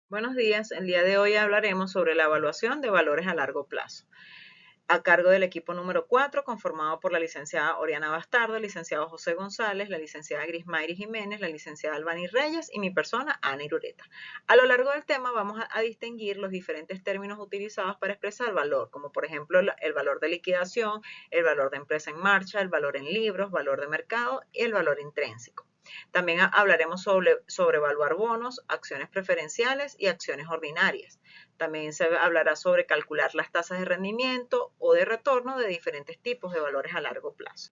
Buenos días, el día de hoy hablaremos sobre la evaluación de valores a largo plazo, a cargo del equipo número 4, conformado por la licenciada Oriana Bastardo, el licenciado José González, la licenciada Grismayri Jiménez, la licenciada Albany Reyes y mi persona, Ana Irureta. A lo largo del tema vamos a distinguir los diferentes términos utilizados para expresar valor, como por ejemplo el valor de liquidación, el valor de empresa en marcha, el valor en libros, valor de mercado y el valor intrínseco. También hablaremos sobre evaluar bonos, acciones preferenciales y acciones ordinarias. También se hablará sobre calcular las tasas de rendimiento o de retorno de diferentes tipos de valores a largo plazo.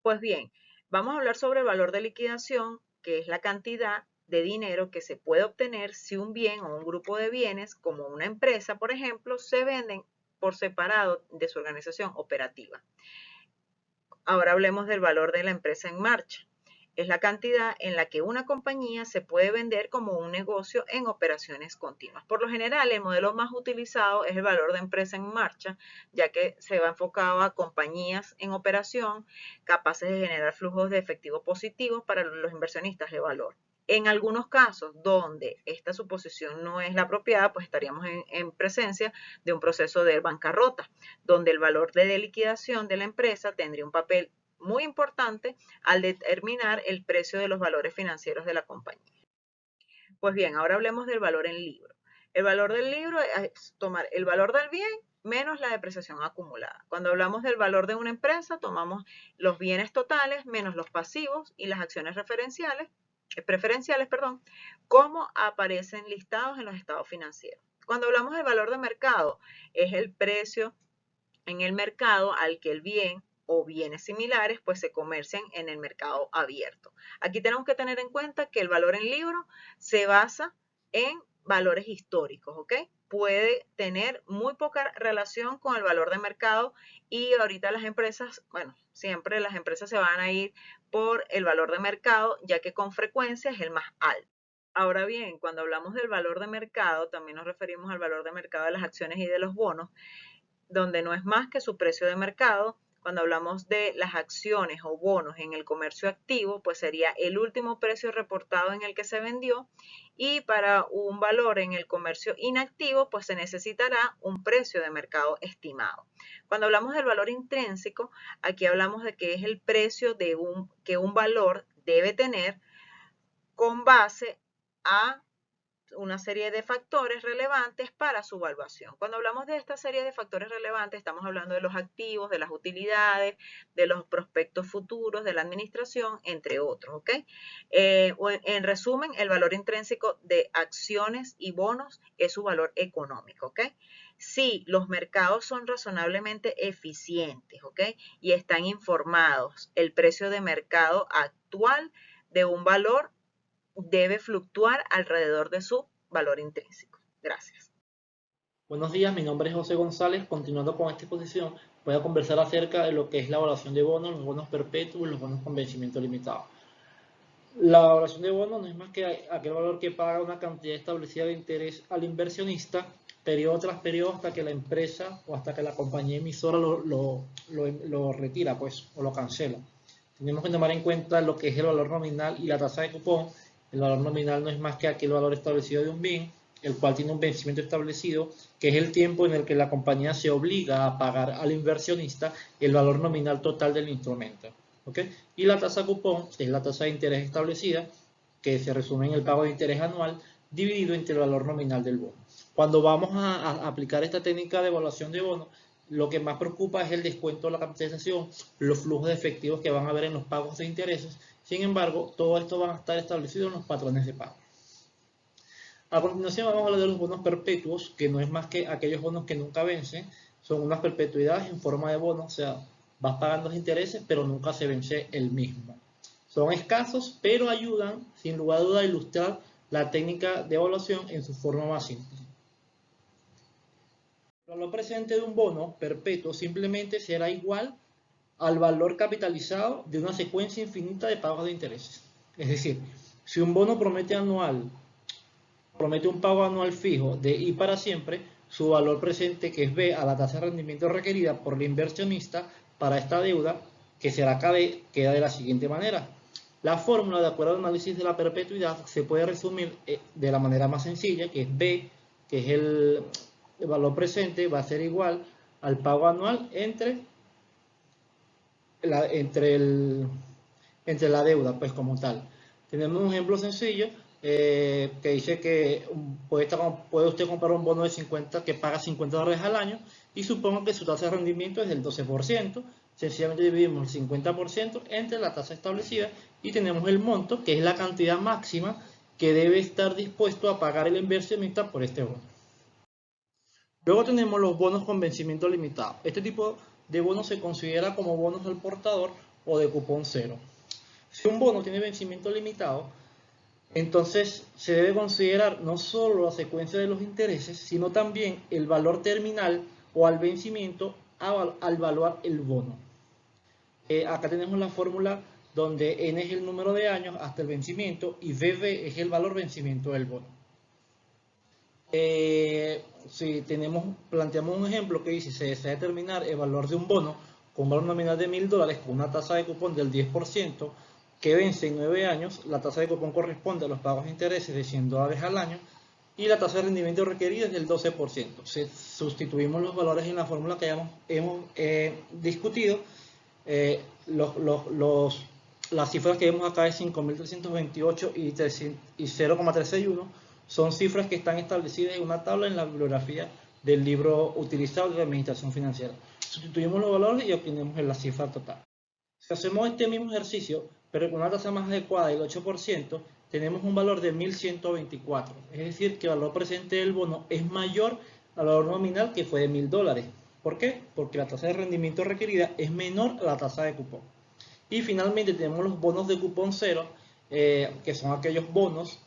Pues bien, vamos a hablar sobre el valor de liquidación, que es la cantidad de dinero que se puede obtener si un bien o un grupo de bienes, como una empresa, por ejemplo, se venden por separado de su organización operativa. Ahora hablemos del valor de la empresa en marcha. Es la cantidad en la que una compañía se puede vender como un negocio en operaciones continuas. Por lo general, el modelo más utilizado es el valor de empresa en marcha, ya que se va enfocado a compañías en operación capaces de generar flujos de efectivo positivos para los inversionistas de valor. En algunos casos donde esta suposición no es la apropiada, pues estaríamos en presencia de un proceso de bancarrota, donde el valor de liquidación de la empresa tendría un papel muy importante al determinar el precio de los valores financieros de la compañía. Pues bien, ahora hablemos del valor en libro. El valor del libro es tomar el valor del bien menos la depreciación acumulada. Cuando hablamos del valor de una empresa, tomamos los bienes totales menos los pasivos y las acciones preferenciales, como aparecen listados en los estados financieros. Cuando hablamos del valor de mercado, es el precio en el mercado al que el bien o bienes similares pues se comercian en el mercado abierto. Aquí tenemos que tener en cuenta que el valor en libro se basa en valores históricos, ¿ok? Puede tener muy poca relación con el valor de mercado y ahorita las empresas, bueno, siempre las empresas se van a ir por el valor de mercado, ya que con frecuencia es el más alto. Ahora bien, cuando hablamos del valor de mercado, también nos referimos al valor de mercado de las acciones y de los bonos, donde no es más que su precio de mercado. Cuando hablamos de las acciones o bonos en el comercio activo, pues sería el último precio reportado en el que se vendió, y para un valor en el comercio inactivo, pues se necesitará un precio de mercado estimado. Cuando hablamos del valor intrínseco, aquí hablamos de que es el precio que un valor debe tener con base a una serie de factores relevantes para su evaluación. Cuando hablamos de esta serie de factores relevantes, estamos hablando de los activos, de las utilidades, de los prospectos futuros, de la administración, entre otros, ¿ok? En resumen, el valor intrínseco de acciones y bonos es su valor económico, ¿ok? Si los mercados son razonablemente eficientes, ¿ok? Y están informados, el precio de mercado actual de un valor debe fluctuar alrededor de su valor intrínseco. Gracias. Buenos días, mi nombre es José González. Continuando con esta exposición, voy a conversar acerca de lo que es la evaluación de bonos, los bonos perpetuos y los bonos con vencimiento limitado. La evaluación de bonos no es más que aquel valor que paga una cantidad establecida de interés al inversionista periodo tras periodo hasta que la empresa o hasta que la compañía emisora lo retira, pues, o lo cancela. Tenemos que tomar en cuenta lo que es el valor nominal y la tasa de cupón. El valor nominal no es más que aquel valor establecido de un bien, el cual tiene un vencimiento establecido, que es el tiempo en el que la compañía se obliga a pagar al inversionista el valor nominal total del instrumento. ¿Okay? Y la tasa cupón es la tasa de interés establecida, que se resume en el pago de interés anual dividido entre el valor nominal del bono. Cuando vamos a aplicar esta técnica de evaluación de bono, lo que más preocupa es el descuento de la capitalización, los flujos de efectivos que van a haber en los pagos de intereses. Sin embargo, todo esto va a estar establecido en los patrones de pago. A continuación vamos a hablar de los bonos perpetuos, que no es más que aquellos bonos que nunca vencen. Son unas perpetuidades en forma de bono, o sea, vas pagando los intereses, pero nunca se vence el mismo. Son escasos, pero ayudan, sin lugar a duda, a ilustrar la técnica de evaluación en su forma más simple. El valor presente de un bono perpetuo simplemente será igual al valor capitalizado de una secuencia infinita de pagos de intereses. Es decir, si un bono promete un pago anual fijo de I para siempre, su valor presente, que es B, a la tasa de rendimiento requerida por el inversionista para esta deuda, que será KB, queda de la siguiente manera. La fórmula, de acuerdo al análisis de la perpetuidad, se puede resumir de la manera más sencilla, que es B, que es el valor presente, va a ser igual al pago anual entre la deuda, pues como tal. Tenemos un ejemplo sencillo que dice que puede usted comprar un bono de 50 que paga $50 al año y supongo que su tasa de rendimiento es del 12%. Sencillamente dividimos el 50% entre la tasa establecida y tenemos el monto, que es la cantidad máxima que debe estar dispuesto a pagar el inversionista por este bono. Luego tenemos los bonos con vencimiento limitado. Este tipo de bonos se considera como bonos al portador o de cupón cero. Si un bono tiene vencimiento limitado, entonces se debe considerar no solo la secuencia de los intereses, sino también el valor terminal o al vencimiento al evaluar el bono. Acá tenemos la fórmula donde n es el número de años hasta el vencimiento y BV es el valor vencimiento del bono. Si planteamos un ejemplo que dice se desea determinar el valor de un bono con un valor nominal de $1000 con una tasa de cupón del 10% que vence en 9 años, la tasa de cupón corresponde a los pagos de intereses de $100 al año y la tasa de rendimiento requerida es del 12%. Si sustituimos los valores en la fórmula que hemos discutido, las cifras que vemos acá es 5.328 y 0,361 son cifras que están establecidas en una tabla en la bibliografía del libro utilizado de la Administración Financiera. Sustituimos los valores y obtenemos la cifra total. Si hacemos este mismo ejercicio, pero con una tasa más adecuada del 8%, tenemos un valor de 1.124. Es decir, que el valor presente del bono es mayor al valor nominal que fue de $1000. ¿Por qué? Porque la tasa de rendimiento requerida es menor a la tasa de cupón. Y finalmente tenemos los bonos de cupón cero, que son aquellos bonos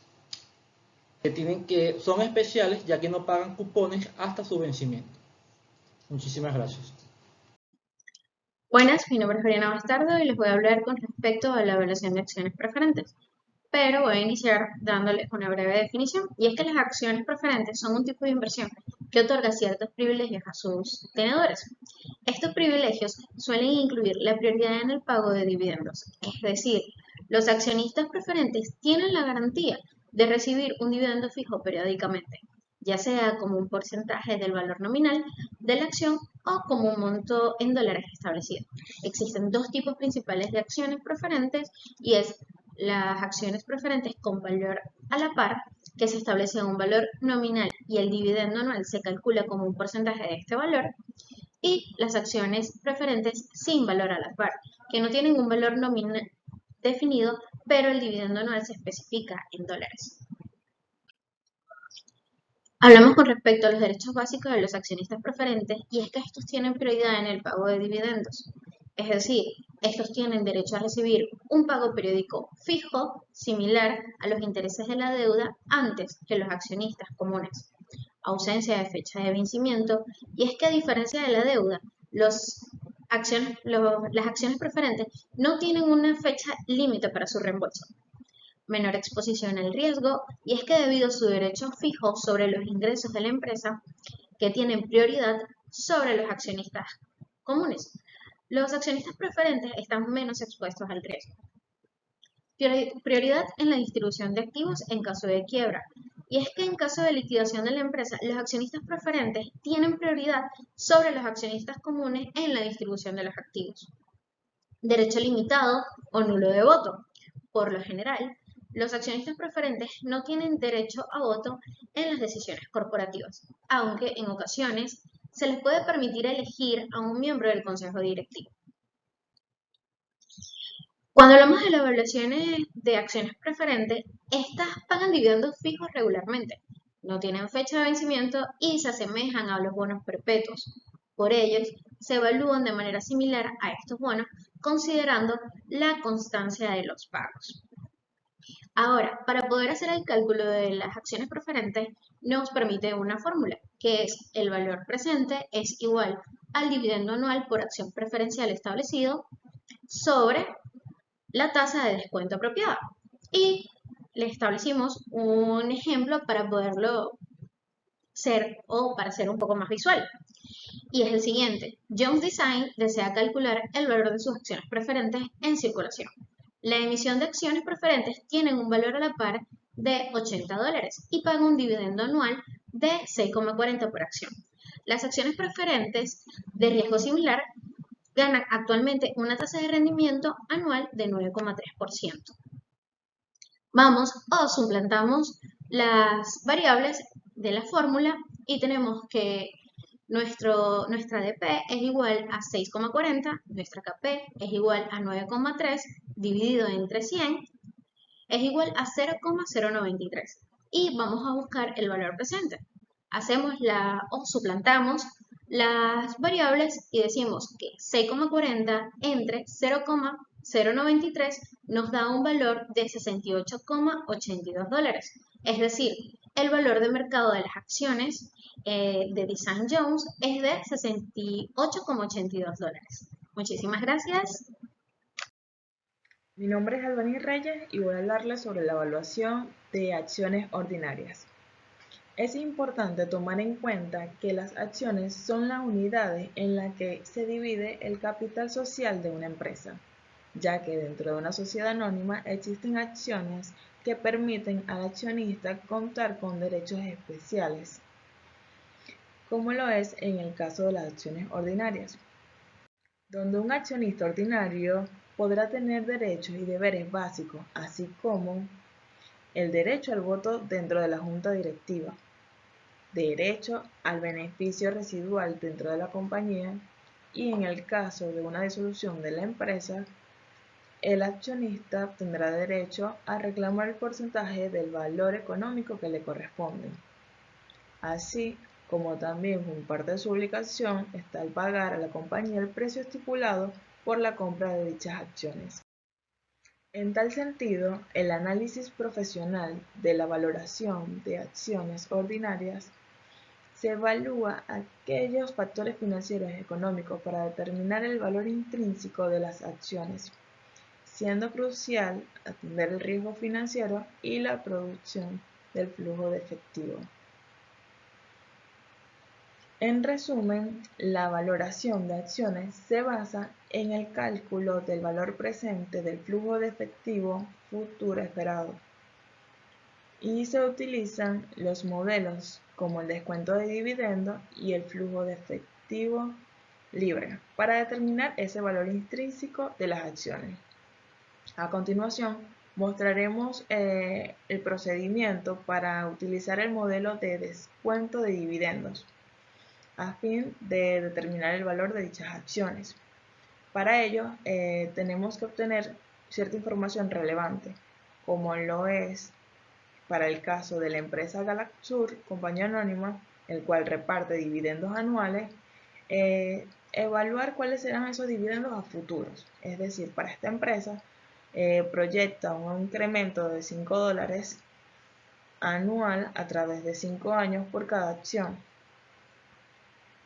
que son especiales ya que no pagan cupones hasta su vencimiento. Muchísimas gracias. Buenas, mi nombre es Oriana Bastardo y les voy a hablar con respecto a la evaluación de acciones preferentes. Pero voy a iniciar dándoles una breve definición, y es que las acciones preferentes son un tipo de inversión que otorga ciertos privilegios a sus tenedores. Estos privilegios suelen incluir la prioridad en el pago de dividendos, es decir, los accionistas preferentes tienen la garantía de recibir un dividendo fijo periódicamente, ya sea como un porcentaje del valor nominal de la acción o como un monto en dólares establecido. Existen dos tipos principales de acciones preferentes y es las acciones preferentes con valor a la par, que se establece un valor nominal y el dividendo anual se calcula como un porcentaje de este valor, y las acciones preferentes sin valor a la par, que no tienen un valor nominal definido, pero el dividendo anual se especifica en dólares. Hablamos con respecto a los derechos básicos de los accionistas preferentes y es que estos tienen prioridad en el pago de dividendos. Es decir, estos tienen derecho a recibir un pago periódico fijo, similar a los intereses de la deuda antes que los accionistas comunes. Ausencia de fecha de vencimiento, y es que a diferencia de la deuda, las acciones preferentes no tienen una fecha límite para su reembolso. Menor exposición al riesgo, y es que debido a su derecho fijo sobre los ingresos de la empresa, que tienen prioridad sobre los accionistas comunes. Los accionistas preferentes están menos expuestos al riesgo. Prioridad en la distribución de activos en caso de quiebra. Y es que en caso de liquidación de la empresa, los accionistas preferentes tienen prioridad sobre los accionistas comunes en la distribución de los activos. Derecho limitado o nulo de voto. Por lo general, los accionistas preferentes no tienen derecho a voto en las decisiones corporativas, aunque en ocasiones se les puede permitir elegir a un miembro del consejo directivo. Cuando hablamos de las evaluaciones de acciones preferentes, estas pagan dividendos fijos regularmente, no tienen fecha de vencimiento y se asemejan a los bonos perpetuos. Por ello, se evalúan de manera similar a estos bonos, considerando la constancia de los pagos. Ahora, para poder hacer el cálculo de las acciones preferentes, nos permite una fórmula, que es el valor presente es igual al dividendo anual por acción preferencial establecido sobre la tasa de descuento apropiada. Y le establecimos un ejemplo para poderlo para ser un poco más visual. Y es el siguiente. Jones Design desea calcular el valor de sus acciones preferentes en circulación. La emisión de acciones preferentes tienen un valor a la par de $80 y pagan un dividendo anual de 6,40 por acción. Las acciones preferentes de riesgo similar ganan actualmente una tasa de rendimiento anual de 9,3%. Vamos o suplantamos las variables de la fórmula y tenemos que nuestra ADP es igual a 6,40, nuestra KP es igual a 9,3 dividido entre 100 es igual a 0,093 y vamos a buscar el valor presente. Suplantamos las variables y decimos que 6,40 entre 0,093 nos da un valor de $68,82. Es decir, el valor de mercado de las acciones de Design Jones es de $68,82. Muchísimas gracias. Mi nombre es Albany Reyes y voy a hablarles sobre la evaluación de acciones ordinarias. Es importante tomar en cuenta que las acciones son las unidades en las que se divide el capital social de una empresa, ya que dentro de una sociedad anónima existen acciones que permiten al accionista contar con derechos especiales, como lo es en el caso de las acciones ordinarias, donde un accionista ordinario podrá tener derechos y deberes básicos, así como el derecho al voto dentro de la junta directiva, derecho al beneficio residual dentro de la compañía y en el caso de una disolución de la empresa, el accionista tendrá derecho a reclamar el porcentaje del valor económico que le corresponde. Así como también como parte de su obligación está el pagar a la compañía el precio estipulado por la compra de dichas acciones. En tal sentido, el análisis profesional de la valoración de acciones ordinarias se evalúa aquellos factores financieros y económicos para determinar el valor intrínseco de las acciones, siendo crucial atender el riesgo financiero y la producción del flujo de efectivo. En resumen, la valoración de acciones se basa en el cálculo del valor presente del flujo de efectivo futuro esperado y se utilizan los modelos como el descuento de dividendo y el flujo de efectivo libre para determinar ese valor intrínseco de las acciones. A continuación, mostraremos el procedimiento para utilizar el modelo de descuento de dividendos a fin de determinar el valor de dichas acciones. Para ello, tenemos que obtener cierta información relevante, como lo es para el caso de la empresa Galaxur, compañía anónima, el cual reparte dividendos anuales, evaluar cuáles serán esos dividendos a futuros. Es decir, para esta empresa proyecta un incremento de $5 anual a través de 5 años por cada acción.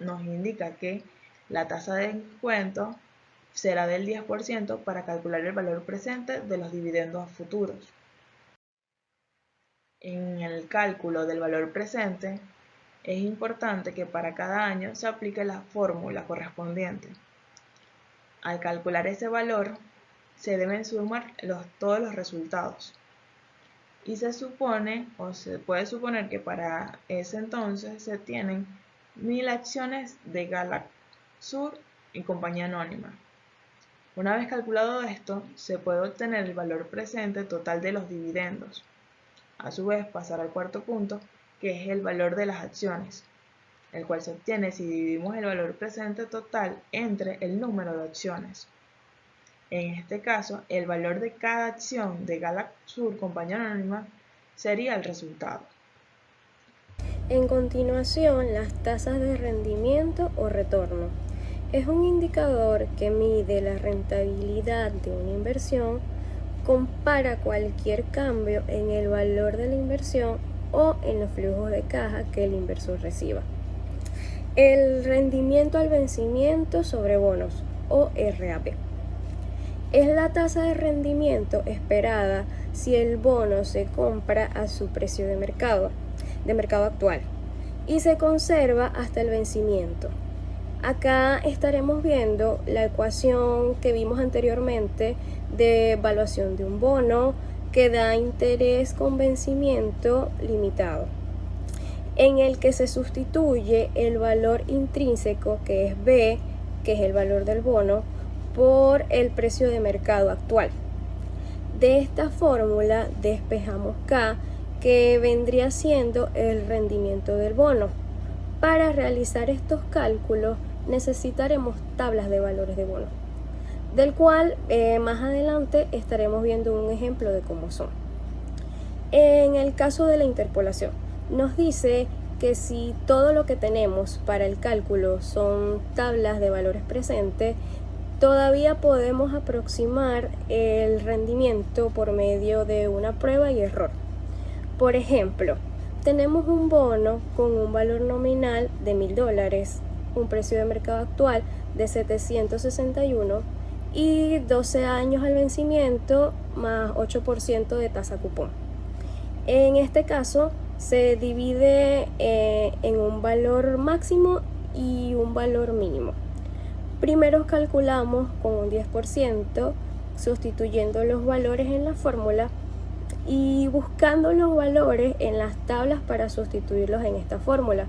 Nos indica que la tasa de descuento será del 10% para calcular el valor presente de los dividendos a futuros. En el cálculo del valor presente, es importante que para cada año se aplique la fórmula correspondiente. Al calcular ese valor, se deben sumar todos los resultados. Y se supone, o se puede suponer que para ese entonces se tienen 1000 acciones de Galaxur y compañía anónima. Una vez calculado esto, se puede obtener el valor presente total de los dividendos. A su vez, pasar al cuarto punto, que es el valor de las acciones, el cual se obtiene si dividimos el valor presente total entre el número de acciones. En este caso, el valor de cada acción de Galaxur compañía anónima sería el resultado. En continuación, las tasas de rendimiento o retorno. Es un indicador que mide la rentabilidad de una inversión, compara cualquier cambio en el valor de la inversión o en los flujos de caja que el inversor reciba. El rendimiento al vencimiento sobre bonos o RAP. Es la tasa de rendimiento esperada si el bono se compra a su precio de mercado actual y se conserva hasta el vencimiento. Acá estaremos viendo la ecuación que vimos anteriormente de evaluación de un bono que da interés con vencimiento limitado, en el que se sustituye el valor intrínseco, que es B, que es el valor del bono, por el precio de mercado actual. De esta fórmula despejamos K, que vendría siendo el rendimiento del bono. Para realizar estos cálculos necesitaremos tablas de valores de bono, del cual más adelante estaremos viendo un ejemplo de cómo son. En el caso de la interpolación, nos dice que si todo lo que tenemos para el cálculo son tablas de valores presentes, todavía podemos aproximar el rendimiento por medio de una prueba y error. Por ejemplo, tenemos un bono con un valor nominal de $1.000, un precio de mercado actual de 761 y 12 años al vencimiento más 8% de tasa cupón. En este caso se divide en un valor máximo y un valor mínimo. Primero calculamos con un 10%, sustituyendo los valores en la fórmula y buscando los valores en las tablas para sustituirlos en esta fórmula.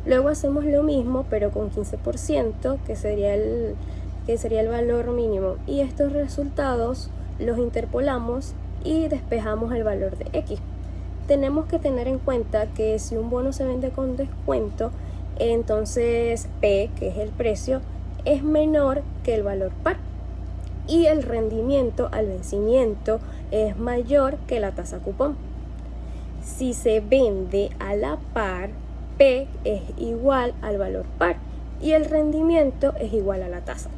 Luego hacemos lo mismo pero con 15%, que sería el valor mínimo, y estos resultados los interpolamos y despejamos el valor de X. Tenemos que tener en cuenta que si un bono se vende con descuento, entonces P, que es el precio, es menor que el valor par, y el rendimiento al vencimiento es mayor que la tasa cupón. Si se vende a la par, P es igual al valor par y el rendimiento es igual a la tasa.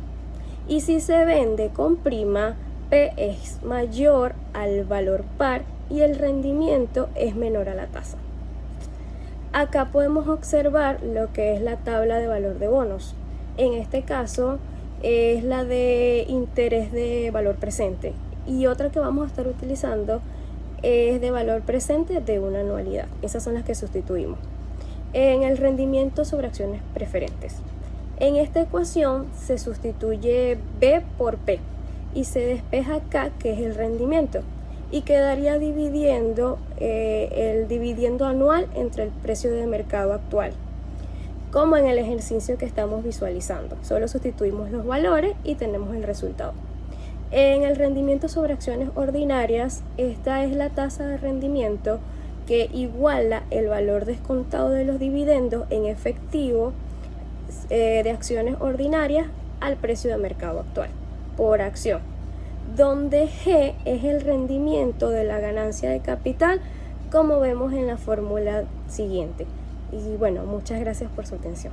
Y si se vende con prima, P es mayor al valor par y el rendimiento es menor a la tasa. Acá podemos observar lo que es la tabla de valor de bonos. En este caso es la de interés de valor presente, y otra que vamos a estar utilizando es de valor presente de una anualidad. Esas son las que sustituimos. En el rendimiento sobre acciones preferentes, en esta ecuación se sustituye B por P y se despeja K, que es el rendimiento, y quedaría dividiendo el dividendo anual entre el precio de mercado actual, como en el ejercicio que estamos visualizando. Solo sustituimos los valores y tenemos el resultado. En el rendimiento sobre acciones ordinarias, esta es la tasa de rendimiento que iguala el valor descontado de los dividendos en efectivo de acciones ordinarias al precio de mercado actual por acción, donde G es el rendimiento de la ganancia de capital, como vemos en la fórmula siguiente. Y bueno, muchas gracias por su atención.